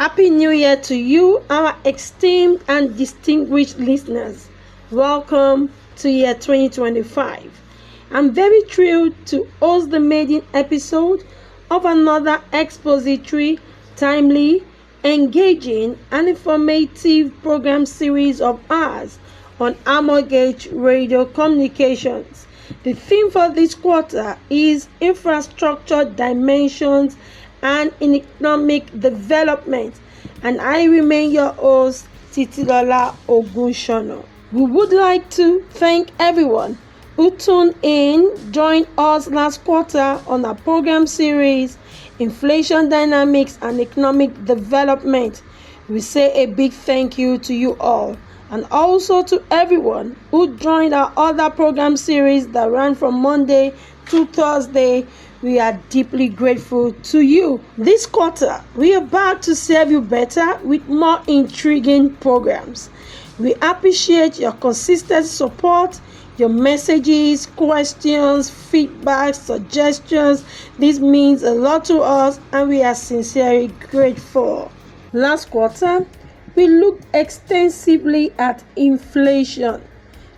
Happy New Year to you, our esteemed and distinguished listeners. Welcome to year 2025. I'm very thrilled to host the maiden episode of another expository, timely, engaging, and informative program series of ours on Amorgage Radio Communications. The theme for this quarter is Infrastructure Dimensions and Economic Development, and I remain your host, Titilola Ogunshono. We would like to thank everyone who tuned in, joined us last quarter on our program series, Inflation Dynamics and Economic Development. We say a big thank you to you all, and also to everyone who joined our other program series that ran from Monday to Thursday. We are deeply grateful to you. This quarter, we are back to serve you better with more intriguing programs. We appreciate your consistent support, your messages, questions, feedback, suggestions. This means a lot to us, and we are sincerely grateful. Last quarter, we looked extensively at inflation.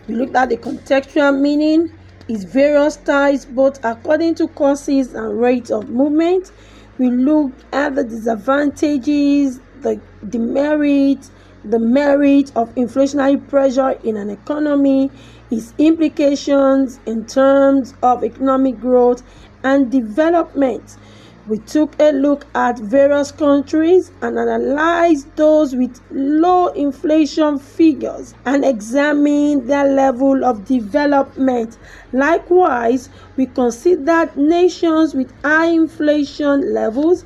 We looked at the contextual meaning, its various types, both according to causes and rates of movement. We looked at the disadvantages, the demerits, the merit of inflationary pressure in an economy, its implications in terms of economic growth and development. We took a look at various countries and analyzed those with low inflation figures and examined their level of development. Likewise, we considered nations with high inflation levels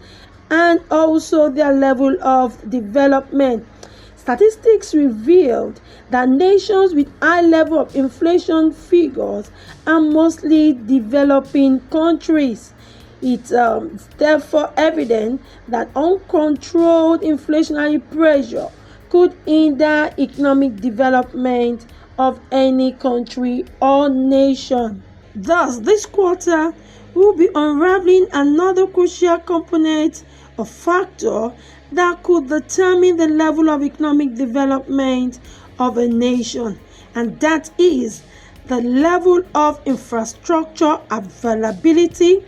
and also their level of development. Statistics revealed that nations with high level of inflation figures are mostly developing countries. It's therefore evident that uncontrolled inflationary pressure could hinder economic development of any country or nation. Thus, this quarter we'll be unraveling another crucial component or factor that could determine the level of economic development of a nation, and that is the level of infrastructure availability,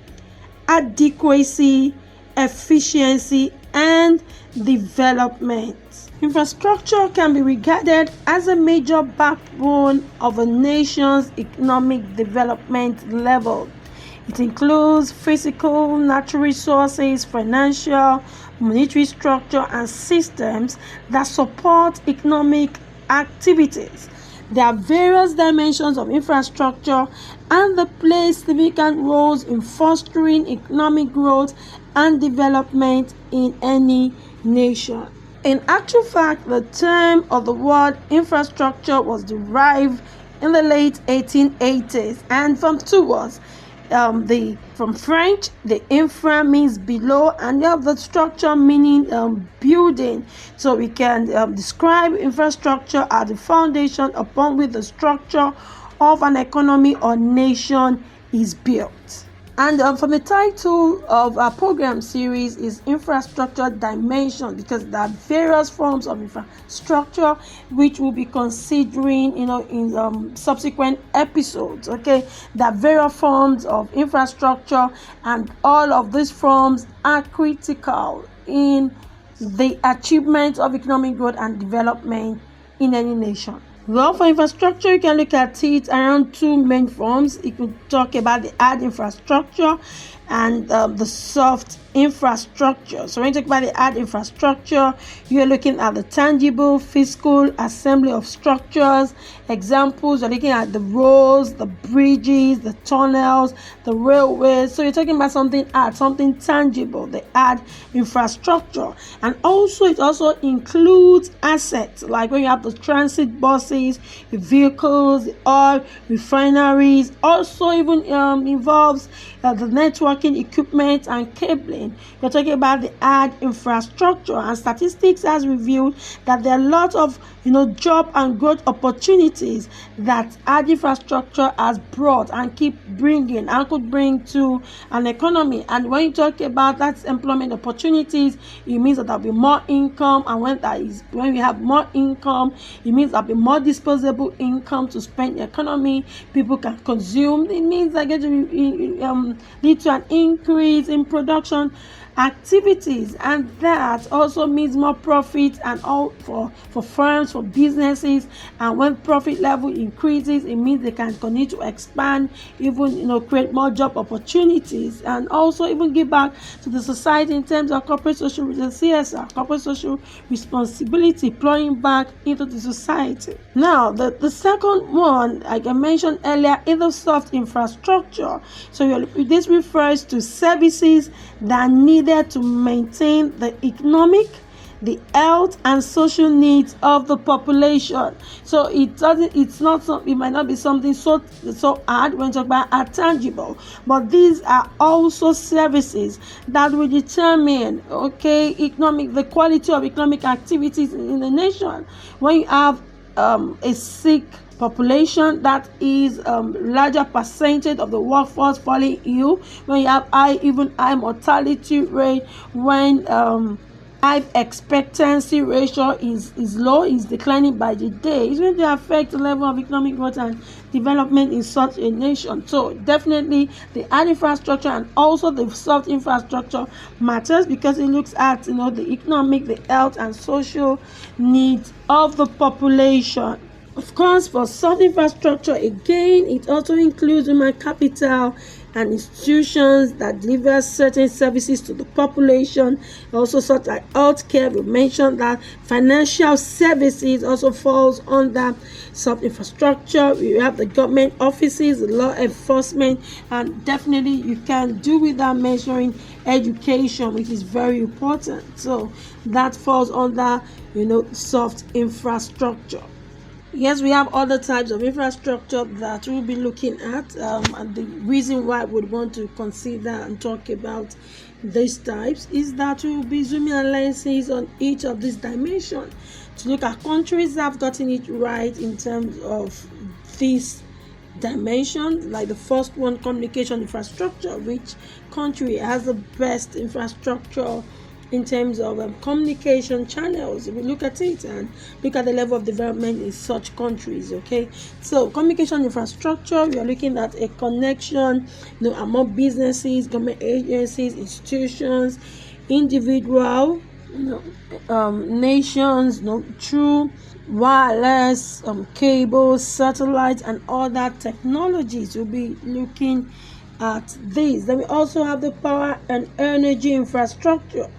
adequacy, efficiency, and development. Infrastructure can be regarded as a major backbone of a nation's economic development level. It includes physical, natural resources, financial, monetary structure, and systems that support economic activities. There are various dimensions of infrastructure, and they play significant roles in fostering economic growth and development in any nation. In actual fact, the term or the word infrastructure was derived in the late 1880s and from two words. From French, the infra means below, and you have the structure meaning building. So we can describe infrastructure as the foundation upon which the structure of an economy or nation is built. And from the title of our program series is Infrastructure Dimension, because there are various forms of infrastructure which we'll be considering, in subsequent episodes. Okay, there are various forms of infrastructure, and all of these forms are critical in the achievement of economic growth and development in any nation. Well, for infrastructure, you can look at it around two main forms. You could talk about the hard infrastructure and the soft infrastructure. So when you talk about the hard infrastructure, you're looking at the tangible, physical assembly of structures. Examples, you're looking at the roads, the bridges, the tunnels, the railways. So you're talking about something hard, something tangible, the hard infrastructure. And also, it also includes assets, like when you have the transit buses, industries, the vehicles, the oil refineries. Also even involves the networking equipment and cabling. We're talking about the ag infrastructure, and statistics has revealed that there are a lot of job and growth opportunities that ag infrastructure has brought and keep bringing and could bring to an economy. And when you talk about that employment opportunities, it means that there'll be more income, and when we have more income, it means there'll be more disposable income to spend in the economy. People can consume. It means that going to lead to an increase in production activities, and that also means more profit and all for firms, for businesses. And when profit level increases, it means they can continue to expand, even create more job opportunities, and also even give back to the society in terms of corporate social CSR, corporate social responsibility, pouring back into the society. Now the second one, like I mentioned earlier, is the soft infrastructure. So this refers to services that needed to maintain the economic, the health and social needs of the population. So it might not be something so hard when talk about are tangible, but these are also services that will determine the quality of economic activities in the nation. When you have a sick population, that is larger percentage of the workforce falling ill, when you have high mortality rate, when life expectancy ratio is low, is declining by the day, it's going to affect the level of economic growth and development in such a nation. So definitely the hard infrastructure and also the soft infrastructure matters, because it looks at the economic, the health and social needs of the population. Of course, for soft infrastructure, again, it also includes human capital and institutions that deliver certain services to the population, also such like healthcare. We mentioned that financial services also falls under soft infrastructure. We have the government offices, the law enforcement, and definitely you can do without mentioning education, which is very important. So that falls under soft infrastructure. Yes, we have other types of infrastructure that we'll be looking at, and the reason why we would want to consider and talk about these types is that we'll be zooming our lenses on each of these dimensions to look at countries that have gotten it right in terms of this dimension. Like the first one, communication infrastructure. Which country has the best infrastructure in terms of communication channels? If we look at it and look at the level of development in such countries, so communication infrastructure, we are looking at a connection among businesses, government agencies, institutions, individual nations through wireless cables, satellites and other technologies. We'll be looking at these. Then we also have the power and energy infrastructure.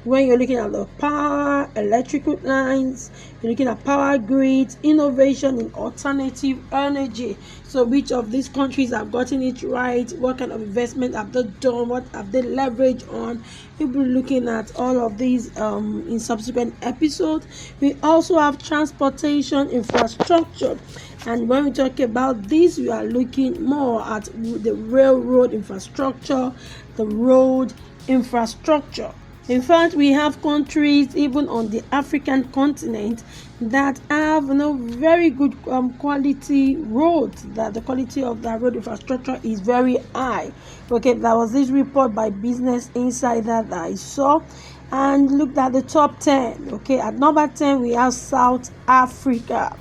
When you're looking at the power, electrical lines, you're looking at power grids, innovation in alternative energy. So which of these countries have gotten it right? What kind of investment have they done? What have they leveraged on? We'll be looking at all of these in subsequent episodes. We also have transportation infrastructure. And when we talk about this, we are looking more at the railroad infrastructure, the road infrastructure. In fact, we have countries even on the African continent that have very good quality roads, that the quality of that road infrastructure is very high. There was this report by Business Insider that I saw and looked at the top 10. At number 10 we have South Africa.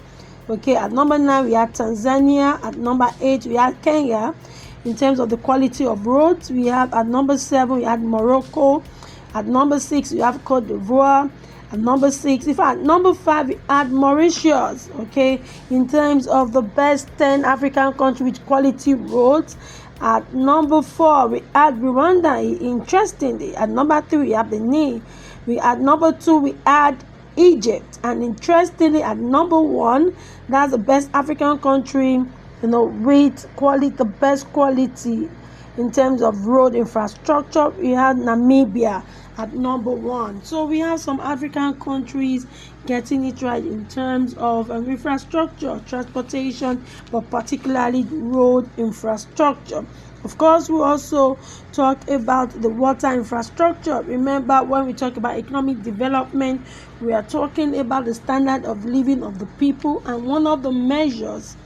At number 9 we have Tanzania. At number 8 we have Kenya. In terms of the quality of roads, we have at number 7 we have Morocco. At number 6 we have Cote d'Ivoire. At number 6, in fact, number 5 we add Mauritius. In terms of the best 10 African countries with quality roads. At number 4 we add Rwanda. Interestingly, at number 3 we have Benin. At number 2 we add Egypt, and interestingly at number 1, that's the best African country with quality, the best quality in terms of road infrastructure, we have Namibia at number 1. So we have some African countries getting it right in terms of infrastructure, transportation, but particularly road infrastructure. Of course, we also talk about the water infrastructure. Remember, when we talk about economic development, we are talking about the standard of living of the people, and one of the measures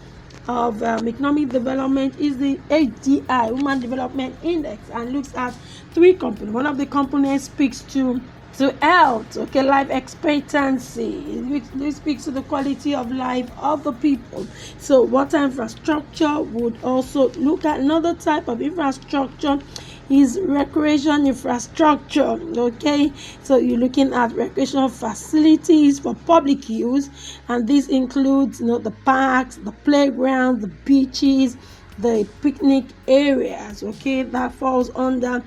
of economic development is the HDI, Human Development Index, and looks at 3 components. One of the components speaks to health, okay, life expectancy. It speaks to the quality of life of the people. So water infrastructure would also look at another type of infrastructure is recreation infrastructure. Okay, so you're looking at recreational facilities for public use, and this includes the parks, the playgrounds, the beaches, the picnic areas. Okay, that falls under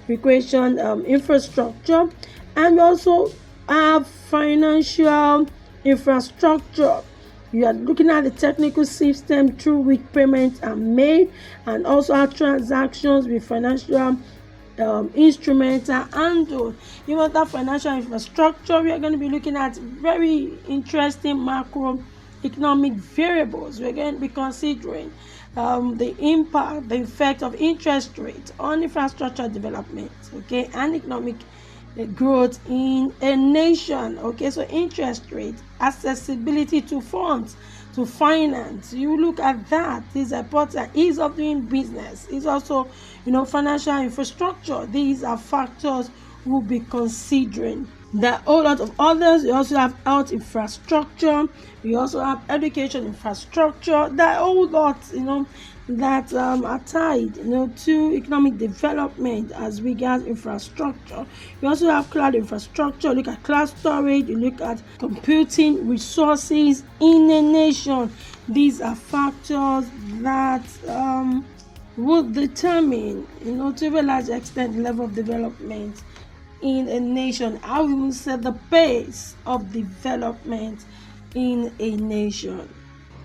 recreation infrastructure. And we also have financial infrastructure. You are looking at the technical system through which payments are made, and also our transactions with financial instruments are handled. That financial infrastructure, we are going to be looking at very interesting macroeconomic variables. We're going to be considering the impact, the effect of interest rates on infrastructure development, okay, and economic growth in a nation. Okay, so interest rate, accessibility to funds, to finance, you look at that. Is important. Ease of doing business is also financial infrastructure. These are factors we'll be considering. There are a whole lot of others. We also have health infrastructure, we also have education infrastructure. There are a whole lot that are tied to economic development as regards infrastructure. We also have cloud infrastructure. Look at cloud storage, you look at computing resources in a nation. These are factors that would determine to a large extent the level of development in a nation. I will set the pace of development in a nation.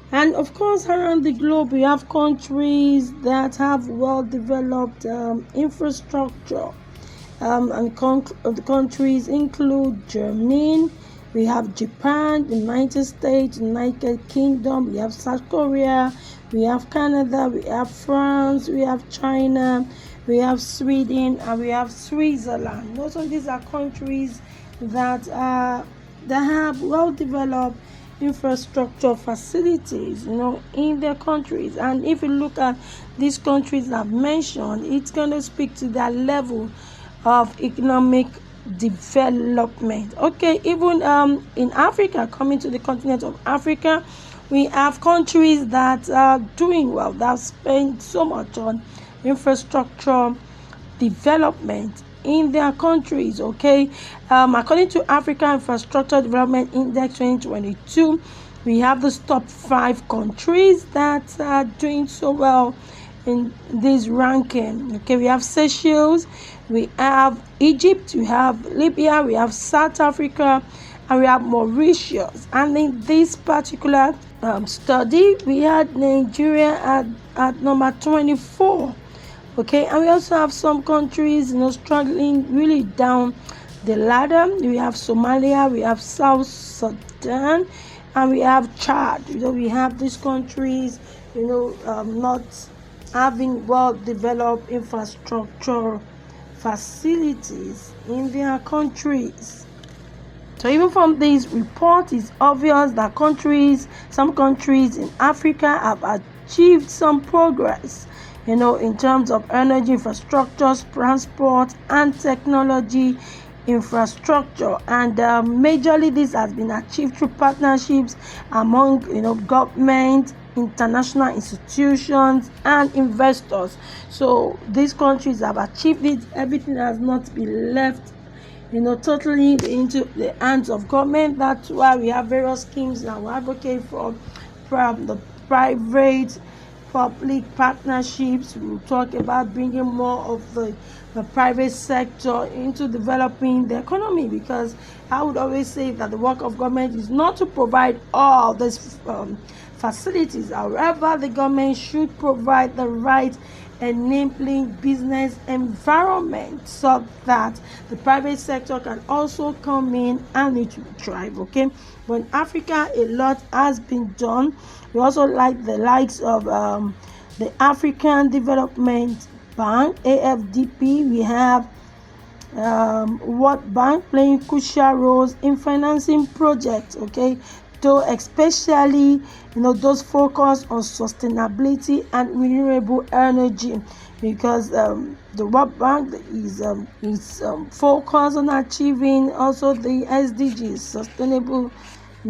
And of course, around the globe, we have countries that have well-developed infrastructure. The countries include Germany, we have Japan, the United States, United Kingdom, we have South Korea, we have Canada, we have France, we have China, we have Sweden, and we have Switzerland. Most of these are countries that have well-developed infrastructure facilities in their countries. And if you look at these countries I've mentioned, it's going to speak to their level of economic development. Okay, even in Africa, coming to the continent of Africa, we have countries that are doing well, that spend so much on infrastructure development in their countries. Okay, according to Africa Infrastructure Development Index 2022, we have the top 5 countries that are doing so well in this ranking. Okay, we have Seychelles, we have Egypt, we have Libya, we have South Africa, and we have Mauritius. And in this particular study, we had Nigeria at number 24. Okay, and we also have some countries struggling really down the ladder. We have Somalia, we have South Sudan, and we have Chad. We have these countries not having well-developed infrastructure facilities in their countries. So even from this report, it's obvious that some countries in Africa have achieved some progress in terms of energy infrastructure, transport, and technology infrastructure. And majorly this has been achieved through partnerships among government, international institutions, and investors. So these countries have achieved it. Everything has not been left totally into the hands of government. That's why we have various schemes now. We advocate for the private public partnerships. We'll talk about bringing more of the private sector into developing the economy, because I would always say that the work of government is not to provide all these facilities. However, the government should provide the right enabling business environment so that the private sector can also come in and it will thrive. Okay, but in Africa, a lot has been done. We also like the likes of the African Development Bank, AFDB. We have World Bank playing crucial roles in financing projects. Okay, though especially those focused on sustainability and renewable energy, because the World Bank is focused on achieving also the SDGs, sustainable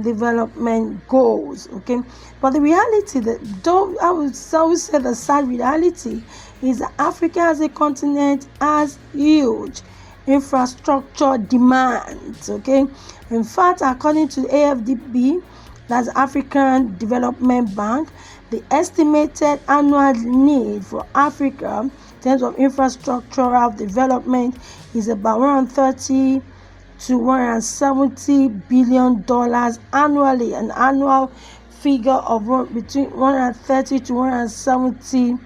development goals. Okay, but the reality, that though I would always say the sad reality, is that Africa as a continent has huge infrastructure demands. Okay, in fact, according to AFDB, that's African Development Bank, the estimated annual need for Africa in terms of infrastructural development is about 130 to 170 billion dollars annually, an annual figure of between 130 to 170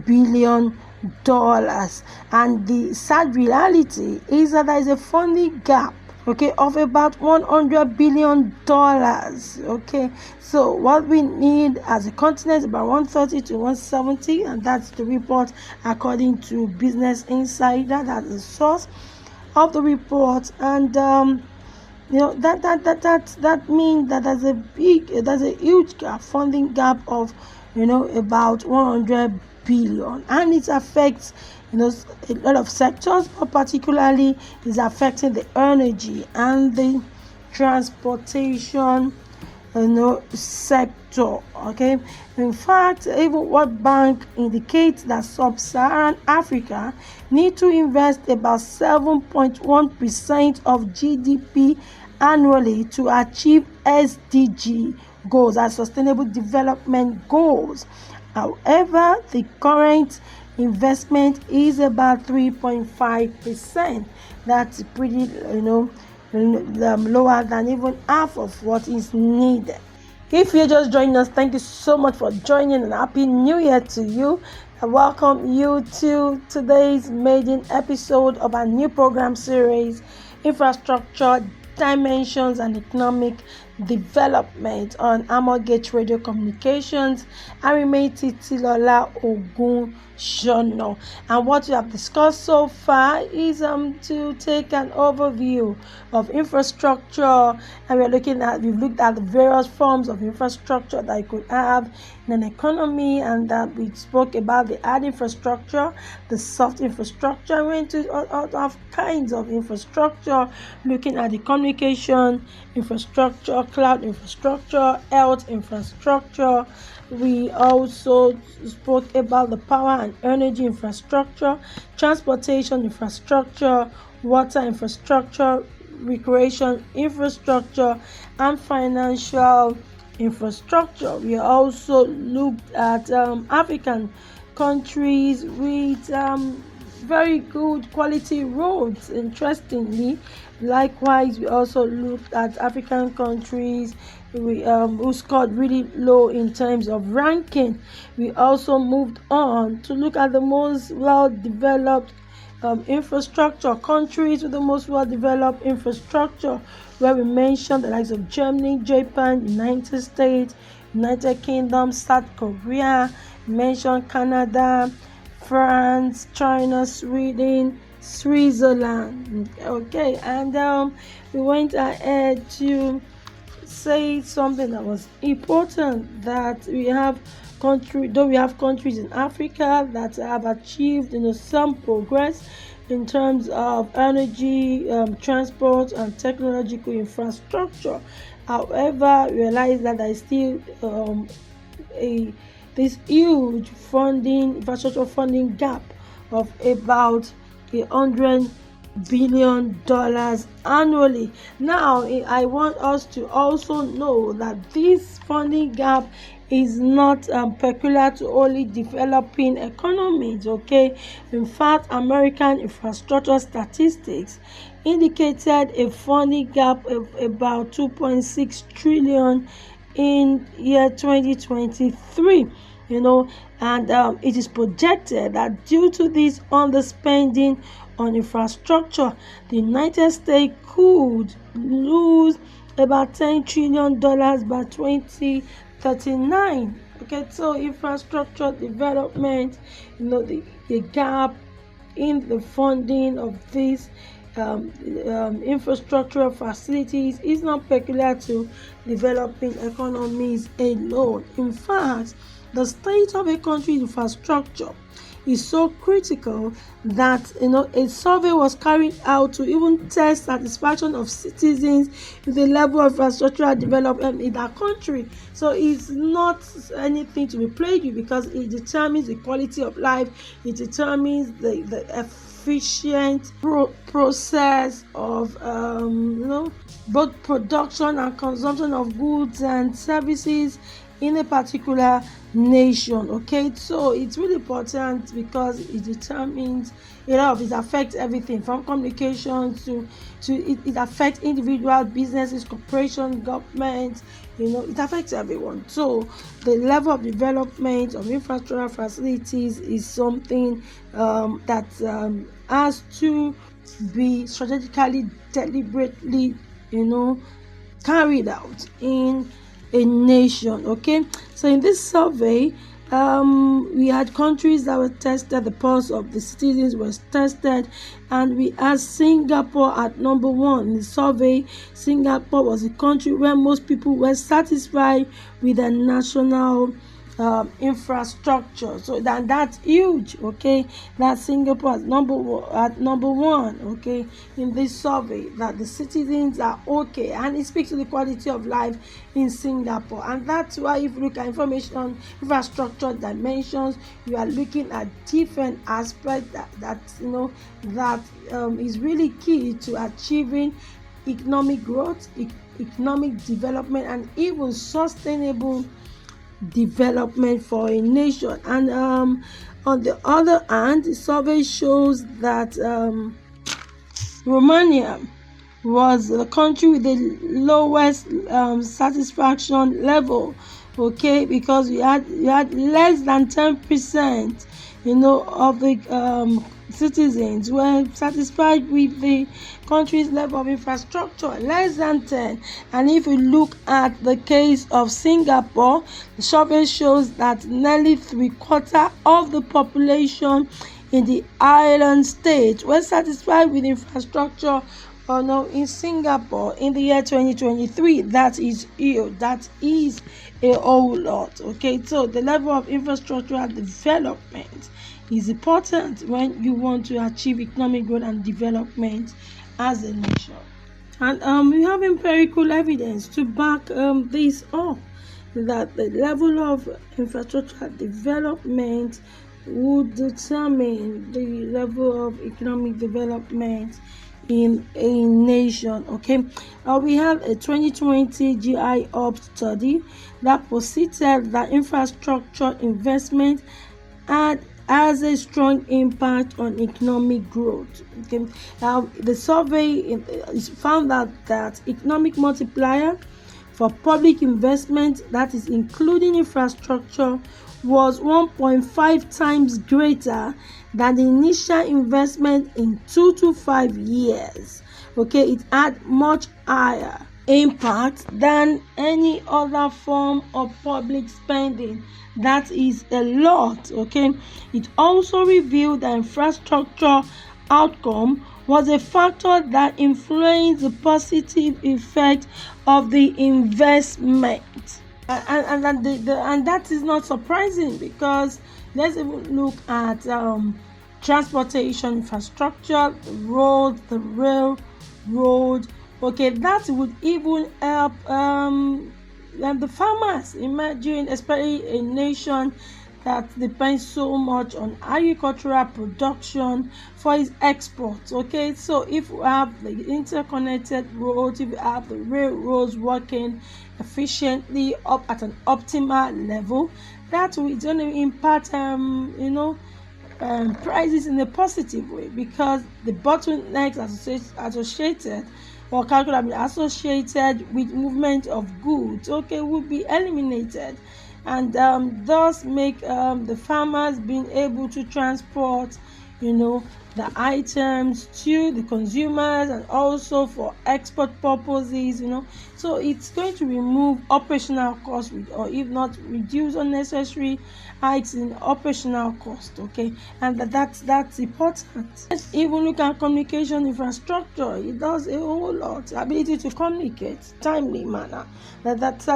billion dollars. And the sad reality is that there is a funding gap, okay, of about 100 billion dollars. Okay, so what we need as a continent is about 130 to 170, and that's the report according to Business Insider. That's the source of the report. And that means that there's a huge gap, funding gap of about 100 billion, and it affects a lot of sectors, but particularly is affecting the energy and the transportation sector. Okay, in fact, even World Bank indicates that sub-Saharan Africa need to invest about 7.1% of GDP annually to achieve SDG goals and sustainable development goals. However, the current investment is about 3.5%. That's pretty lower than even half of what is needed. If you're just joining us, thank you so much for joining, and Happy New Year to you. I welcome you to today's maiden episode of our new program series, Infrastructure, Dimensions and Economic Development, on Amorgate Radio Communications. I remain Titilola Ogunsono, and what we have discussed so far is to take an overview of infrastructure, and we've looked at the various forms of infrastructure that you could have in an economy, and that we spoke about the hard infrastructure, the soft infrastructure. We went to all kinds of infrastructure, looking at the communication infrastructure, cloud infrastructure, health infrastructure. We also spoke about the power and energy infrastructure, transportation infrastructure, water infrastructure, recreation infrastructure, and financial infrastructure. We also looked at African countries with very good quality roads. Interestingly, likewise, we also looked at African countries who scored really low in terms of ranking. We also moved on to look at the most well-developed infrastructure countries with the most well-developed infrastructure, where we mentioned the likes of Germany, Japan, United States, United Kingdom, South Korea. We mentioned Canada, France, China, Sweden, Switzerland. Okay, and we went ahead to say something that was important, that we have countries in Africa that have achieved some progress in terms of energy, transport, and technological infrastructure. However, realize that there is still this huge infrastructure funding gap of about $100 billion annually. Now, I want us to also know that this funding gap is not peculiar to only developing economies. Okay, in fact, American infrastructure statistics indicated a funding gap of about 2.6 trillion in year 2023. And it is projected that due to this underspending on infrastructure, the United States could lose about $10 trillion by 2039. Okay, so infrastructure development, the gap in the funding of these infrastructural facilities is not peculiar to developing economies alone. In fact, the state of a country's infrastructure is so critical that a survey was carried out to even test satisfaction of citizens with the level of infrastructural development in that country. So it's not anything to be played with, because it determines the quality of life, it determines the efficient process of both production and consumption of goods and services in a particular nation. Okay, so it's really important because it determines it affects everything from communication to it affects individual businesses, corporations, government. It affects everyone. So the level of development of infrastructure facilities is something that has to be strategically, deliberately carried out in a nation. Okay, so in this survey, we had countries that were tested, the pulse of the citizens was tested, and we had Singapore at number 1 in the survey. Singapore was a country where most people were satisfied with the national infrastructure. So that's huge. Okay, that Singapore at number one. Okay, in this survey, that the citizens are okay, and it speaks to the quality of life in Singapore. And that's why if you look at information infrastructure dimensions, you are looking at different aspects that is really key to achieving economic growth, economic development, and even sustainable development for a nation. And on the other hand, the survey shows that Romania was the country with the lowest satisfaction level. Okay, because you had less than 10% of the citizens were satisfied with the country's level of infrastructure, less than 10. And if we look at the case of Singapore, the survey shows that nearly 3/4 of the population in the island state were satisfied with infrastructure in Singapore in the year 2023. That is huge. That is a whole lot. Okay, so the level of infrastructural development is important when you want to achieve economic growth and development as a nation. And we have empirical evidence to back this up, that the level of infrastructural development would determine the level of economic development in a nation. Okay, we have a 2020 GI Hub study that posited that infrastructure investment has a strong impact on economic growth. Okay, the survey is found that economic multiplier for public investment, that is including infrastructure, was 1.5 times greater than the initial investment in 2 to 5 years. Okay, it had much higher impact than any other form of public spending. That is a lot. Okay, it also revealed that infrastructure outcome was a factor that influenced the positive effect of the investment. And that is not surprising, because let's even look at transportation infrastructure, the road, the railroad. Okay, that would even help the farmers. Imagine, especially a nation that depends so much on agricultural production for its exports. Okay, so if we have the interconnected roads, if we have the railroads working efficiently up at an optimal level, that will going to impact prices in a positive way, because the bottlenecks associated or calculated associated with movement of goods, okay, will be eliminated, and thus make the farmers being able to transport, the items to the consumers, and also for export purposes, so it's going to remove operational costs, or if not reduce unnecessary hikes in operational cost, okay, and that's important. Let's even look at communication infrastructure. It does a whole lot. Ability to communicate timely manner, that's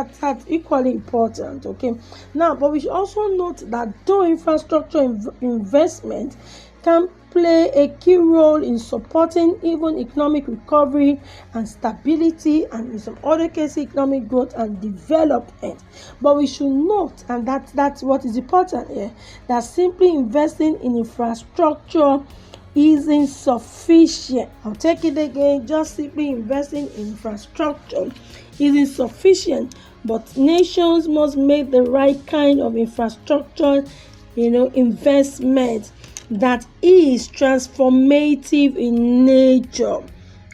equally important, okay. Now, but we should also note that though infrastructure investment can play a key role in supporting even economic recovery and stability, and in some other cases economic growth and development, but we should note, and that's what is important here, that simply investing in infrastructure isn't sufficient. I'll take it again. Just simply investing in infrastructure isn't sufficient, but nations must make the right kind of infrastructure investment that is transformative in nature,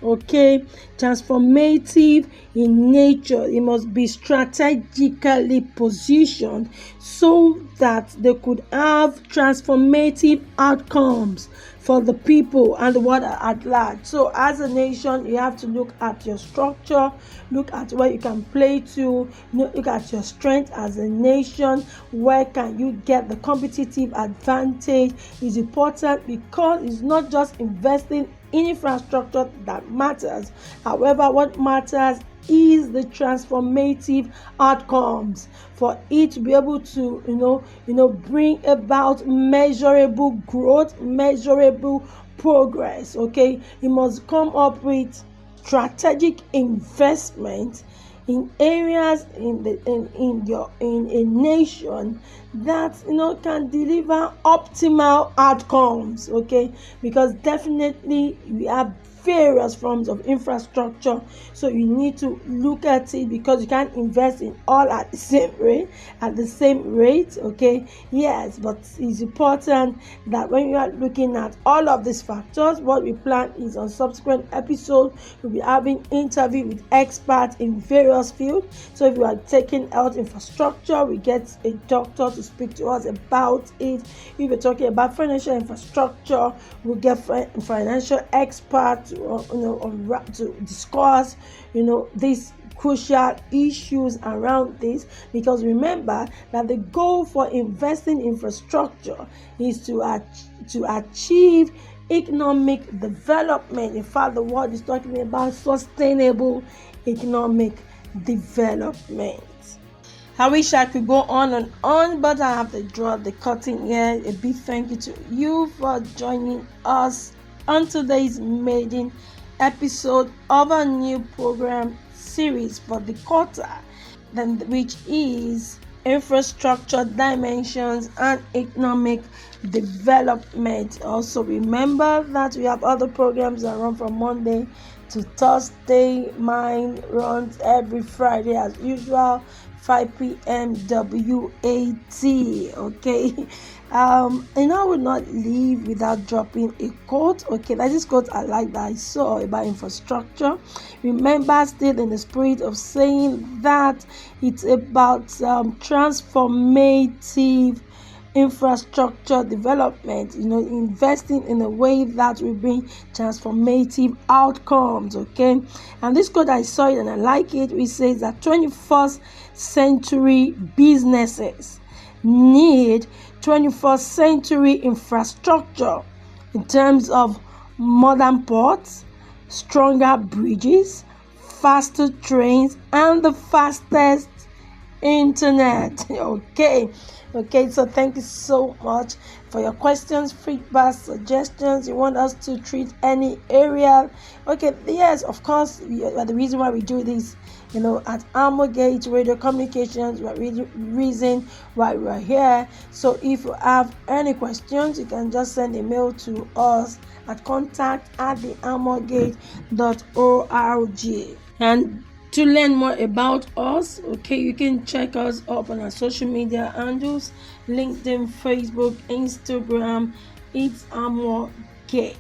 okay, transformative in nature. It must be strategically positioned so that they could have transformative outcomes for the people and the world at large. So as a nation, you have to look at your structure, look at where you can play to, look at your strength as a nation. Where can you get the competitive advantage is important, because it's not just investing in infrastructure that matters. However, what matters is the transformative outcomes for it to be able to bring about measurable growth, measurable progress, okay. You must come up with strategic investment in areas in a nation that can deliver optimal outcomes, okay, because definitely we have various forms of infrastructure, so you need to look at it, because you can't invest in all at the same rate, okay. Yes, but it's important that when you are looking at all of these factors, what we plan is on subsequent episodes we'll be having interview with experts in various fields. So if you are taking health infrastructure, we get a doctor to speak to us about it. If we're talking about financial infrastructure, we'll get financial experts to discuss these crucial issues around this, because remember that the goal for investing in infrastructure is to achieve economic development. In fact, the world is talking about sustainable economic development. I wish I could go on and on, but I have to draw the curtain here. A big thank you to you for joining us on today's maiden episode of a new program series for the quarter, which is infrastructure dimensions and economic development. Also remember that we have other programs that run from Monday to Thursday. Mine runs every Friday as usual, 5 p.m. WAT, okay. And I will not leave without dropping a quote, okay. That is quote I like that I saw about infrastructure. Remember, still in the spirit of saying that it's about transformative infrastructure development, investing in a way that will bring transformative outcomes, okay. And this quote, I saw it and I like it. It says that 21st century businesses need 21st century infrastructure in terms of modern ports, stronger bridges, faster trains, and the fastest internet. Okay, so thank you so much for your questions, feedback, suggestions. You want us to treat any area? Okay, yes, of course. The reason why we do this, at Armorgate Radio Communications, reason why we're here. So if you have any questions, you can just send a mail to us at contact@thearmorgate.org. And to learn more about us, okay, you can check us up on our social media handles, LinkedIn, Facebook, Instagram. It's Armor Gate.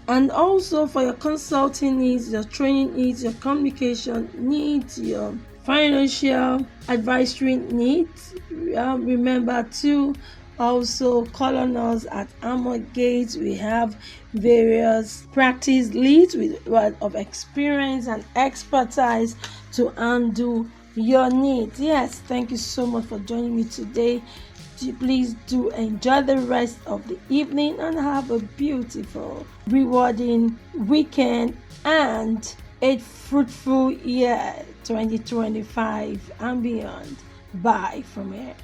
And also for your consulting needs, your training needs, your communication needs, your financial advisory needs, remember to also call on us at Armor Gate. We have various practice leads with a lot of experience and expertise to handle your needs. Yes, thank you so much for joining me today. Please do enjoy the rest of the evening and have a beautiful, rewarding weekend and a fruitful year 2025 and beyond. Bye from here.